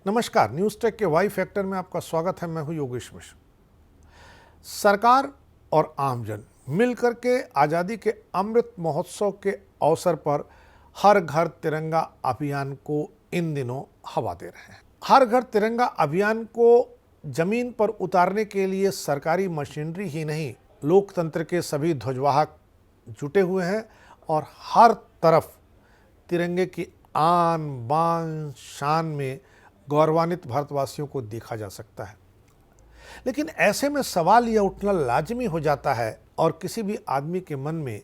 नमस्कार, news take के Y factor में आपका स्वागत है। मैं हूं योगेश मिश्र। सरकार और आमजन मिलकर के आज़ादी के अमृत महोत्सव के अवसर पर हर घर तिरंगा अभियान को इन दिनों हवा दे रहे हैं। हर घर तिरंगा अभियान को जमीन पर उतारने के लिए सरकारी मशीनरी ही नहीं, लोकतंत्र के सभी ध्वजवाहक जुटे हुए हैं और हर तरफ तिरंगे की आन बान शान में गौरवान्वित भारतवासियों को देखा जा सकता है। लेकिन ऐसे में सवाल यह उठना लाजमी हो जाता है और किसी भी आदमी के मन में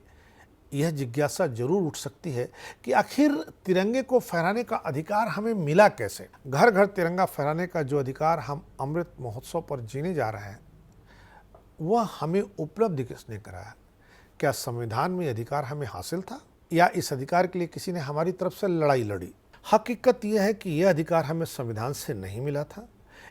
यह जिज्ञासा जरूर उठ सकती है कि आखिर तिरंगे को फहराने का अधिकार हमें मिला कैसे। घर घर तिरंगा फहराने का जो अधिकार हम अमृत महोत्सव पर जीने जा रहे हैं, वह हमें उपलब्ध किसने कराया? क्या संविधान में अधिकार हमें हासिल था या इस अधिकार के लिए किसी ने हमारी तरफ से लड़ाई लड़ी? हकीकत यह है कि यह अधिकार हमें संविधान से नहीं मिला था।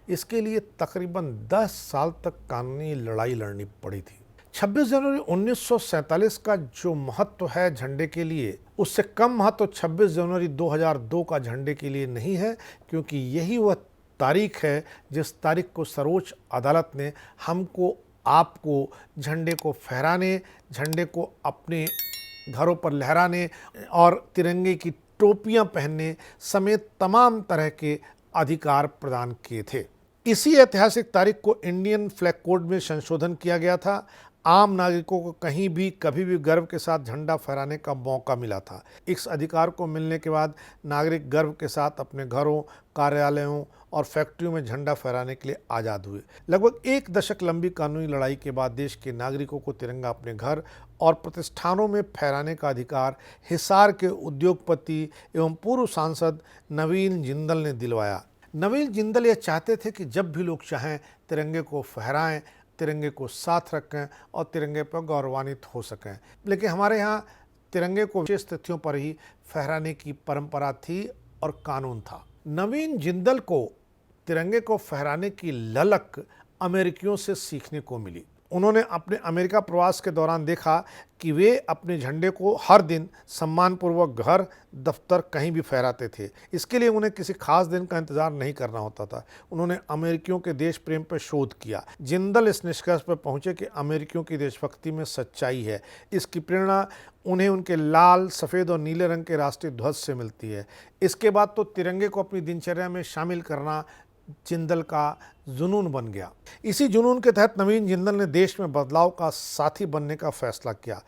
इसके लिए तकरीबन 10 साल तक कानूनी लड़ाई लड़नी पड़ी थी। 26 जनवरी 1947 का जो महत्व है झंडे के लिए, उससे कम महत्व 26 जनवरी 2002 का झंडे के लिए नहीं है, क्योंकि यही वह तारीख है जिस तारीख को सर्वोच्च अदालत ने हमको, आपको झंडे को फहराने, झंडे को अपने घरों पर लहराने और तिरंगे की टोपियां पहनने समेत तमाम तरह के अधिकार प्रदान किए थे। इसी ऐतिहासिक तारीख को इंडियन फ्लैग कोड में संशोधन किया गया था। आम नागरिकों को कहीं भी कभी भी गर्व के साथ झंडा फहराने का मौका मिला था। इस अधिकार को मिलने के बाद नागरिक गर्व के साथ अपने घरों, कार्यालयों और फैक्ट्रियों में झंडा फहराने के लिए आज़ाद हुए। लगभग 1 दशक लंबी कानूनी लड़ाई के बाद देश के नागरिकों को तिरंगा अपने घर और प्रतिष्ठानों में फहराने का अधिकार हिसार के उद्योगपति एवं पूर्व सांसद नवीन जिंदल ने दिलवाया। नवीन जिंदल ये चाहते थे कि जब भी लोग चाहें तिरंगे को फहराएं, तिरंगे को साथ रखें और तिरंगे पर गौरवान्वित हो सकें। लेकिन हमारे यहाँ तिरंगे को विशेष तिथियों पर ही फहराने की परंपरा थी और कानून था। नवीन जिंदल को तिरंगे को फहराने की ललक अमेरिकियों से सीखने को मिली। उन्होंने अपने अमेरिका प्रवास के दौरान देखा कि वे अपने झंडे को हर दिन सम्मानपूर्वक घर, दफ्तर कहीं भी फहराते थे। इसके लिए उन्हें किसी खास दिन का इंतजार नहीं करना होता था। उन्होंने अमेरिकियों के देश प्रेम पर शोध किया। जिंदल इस निष्कर्ष पर पहुंचे कि अमेरिकियों की देशभक्ति में सच्चाई है। इसकी प्रेरणा उन्हें उनके लाल, सफ़ेद और नीले रंग के राष्ट्रीय ध्वज से मिलती है। इसके बाद तो तिरंगे को अपनी दिनचर्या में शामिल करना जिंदल का जुनून बन गया। इसी जुनून के तहत नवीन जिंदल ने देश में बदलाव का साथी बनने का फैसला किया।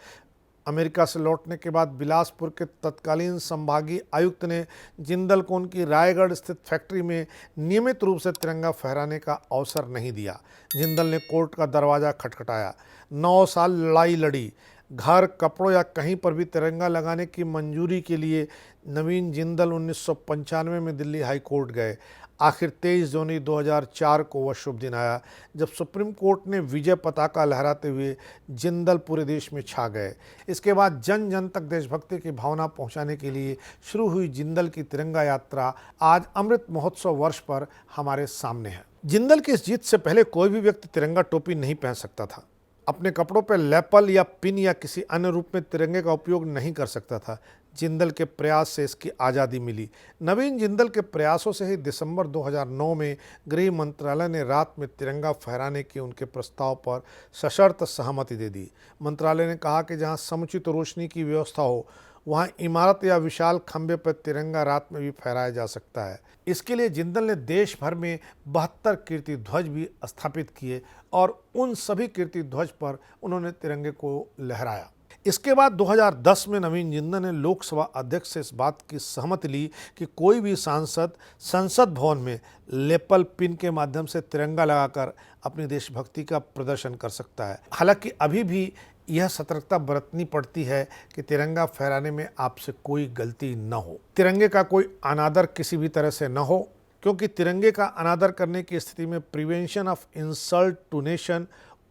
अमेरिका से लौटने के बाद बिलासपुर के तत्कालीन संभागीय आयुक्त ने जिंदल को उनकी रायगढ़ स्थित फैक्ट्री में नियमित रूप से तिरंगा फहराने का अवसर नहीं दिया। जिंदल ने कोर्ट का दरवाज़ा खटखटाया, 9 साल लड़ाई लड़ी। घर, कपड़ों या कहीं पर भी तिरंगा लगाने की मंजूरी के लिए नवीन जिंदल 1995 में दिल्ली हाई कोर्ट गए। आखिर 23 जनवरी 2004 को वह शुभ दिन आया जब सुप्रीम कोर्ट ने विजय पताका लहराते हुए जिंदल पूरे देश में छा गए। इसके बाद जन जन तक देशभक्ति की भावना पहुंचाने के लिए शुरू हुई जिंदल की तिरंगा यात्रा आज अमृत महोत्सव वर्ष पर हमारे सामने है। जिंदल की इस जीत से पहले कोई भी व्यक्ति तिरंगा टोपी नहीं पहन सकता था, अपने कपड़ों पर लेपल या पिन या किसी अन्य रूप में तिरंगे का उपयोग नहीं कर सकता था। जिंदल के प्रयास से इसकी आज़ादी मिली। नवीन जिंदल के प्रयासों से ही दिसंबर 2009 में गृह मंत्रालय ने रात में तिरंगा फहराने के उनके प्रस्ताव पर सशर्त सहमति दे दी। मंत्रालय ने कहा कि जहां समुचित रोशनी की व्यवस्था हो, वहां इमारत या विशाल खंभे पर तिरंगा रात में भी फहराया जा सकता है। इसके लिए जिंदल ने देश भर में 72 कीर्ति ध्वज भी स्थापित किए और उन सभी कीर्ति ध्वज पर उन्होंने तिरंगे को लहराया। इसके बाद 2010 में नवीन जिंदल ने लोकसभा अध्यक्ष से इस बात की सहमति ली कि कोई भी सांसद संसद भवन में लेपल पिन के माध्यम से तिरंगा लगाकर अपनी देशभक्ति का प्रदर्शन कर सकता है। हालांकि अभी भी यह सतर्कता बरतनी पड़ती है कि तिरंगा फहराने में आपसे कोई गलती न हो, तिरंगे का कोई अनादर किसी भी तरह से न हो, क्योंकि तिरंगे का अनादर करने की स्थिति में prevention of insult to nation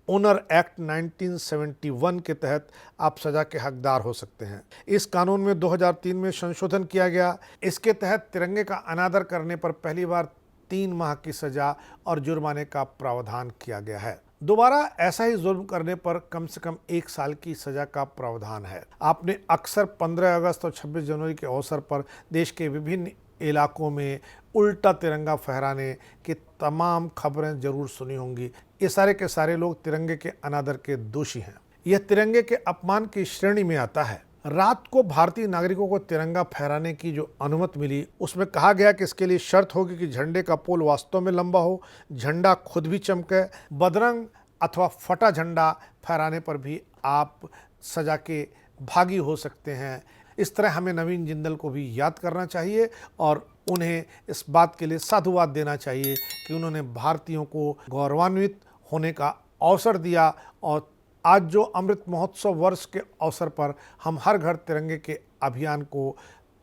honour act 1971 के तहत आप सजा के हकदार हो सकते हैं। इस कानून में 2003 में संशोधन किया गया। इसके तहत तिरंगे का अनादर करने पर पहली बार 3 माह की सजा और जुर्माने का प्रावधान किया गया है। दोबारा ऐसा ही जुल्म करने पर कम से कम 1 साल की सजा का प्रावधान है। आपने अक्सर 15 अगस्त और 26 जनवरी के अवसर पर देश के विभिन्न इलाकों में उल्टा तिरंगा फहराने की तमाम खबरें जरूर सुनी होंगी। ये सारे के सारे लोग तिरंगे के अनादर के दोषी हैं। यह तिरंगे के अपमान की श्रेणी में आता है। रात को भारतीय नागरिकों को तिरंगा फहराने की जो अनुमति मिली, उसमें कहा गया कि इसके लिए शर्त होगी कि झंडे का पोल वास्तव में लंबा हो, झंडा खुद भी चमके। बदरंग अथवा फटा झंडा फहराने पर भी आप सजा के भागी हो सकते हैं। इस तरह हमें नवीन जिंदल को भी याद करना चाहिए और उन्हें इस बात के लिए साधुवाद देना चाहिए कि उन्होंने भारतीयों को गौरवान्वित होने का अवसर दिया। और आज जो अमृत महोत्सव वर्ष के अवसर पर हम हर घर तिरंगे के अभियान को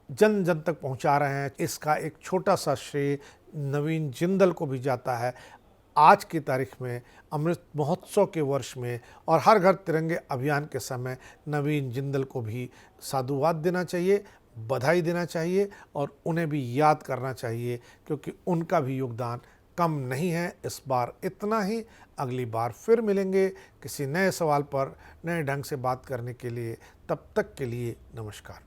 जन जन तक पहुंचा रहे हैं, इसका एक छोटा सा श्रेय नवीन जिंदल को भी जाता है। आज की तारीख में अमृत महोत्सव के वर्ष में और हर घर तिरंगे अभियान के समय नवीन जिंदल को भी साधुवाद देना चाहिए, बधाई देना चाहिए और उन्हें भी याद करना चाहिए, क्योंकि उनका भी योगदान कम नहीं है। इस बार इतना ही। अगली बार फिर मिलेंगे किसी नए सवाल पर नए ढंग से बात करने के लिए। तब तक के लिए नमस्कार।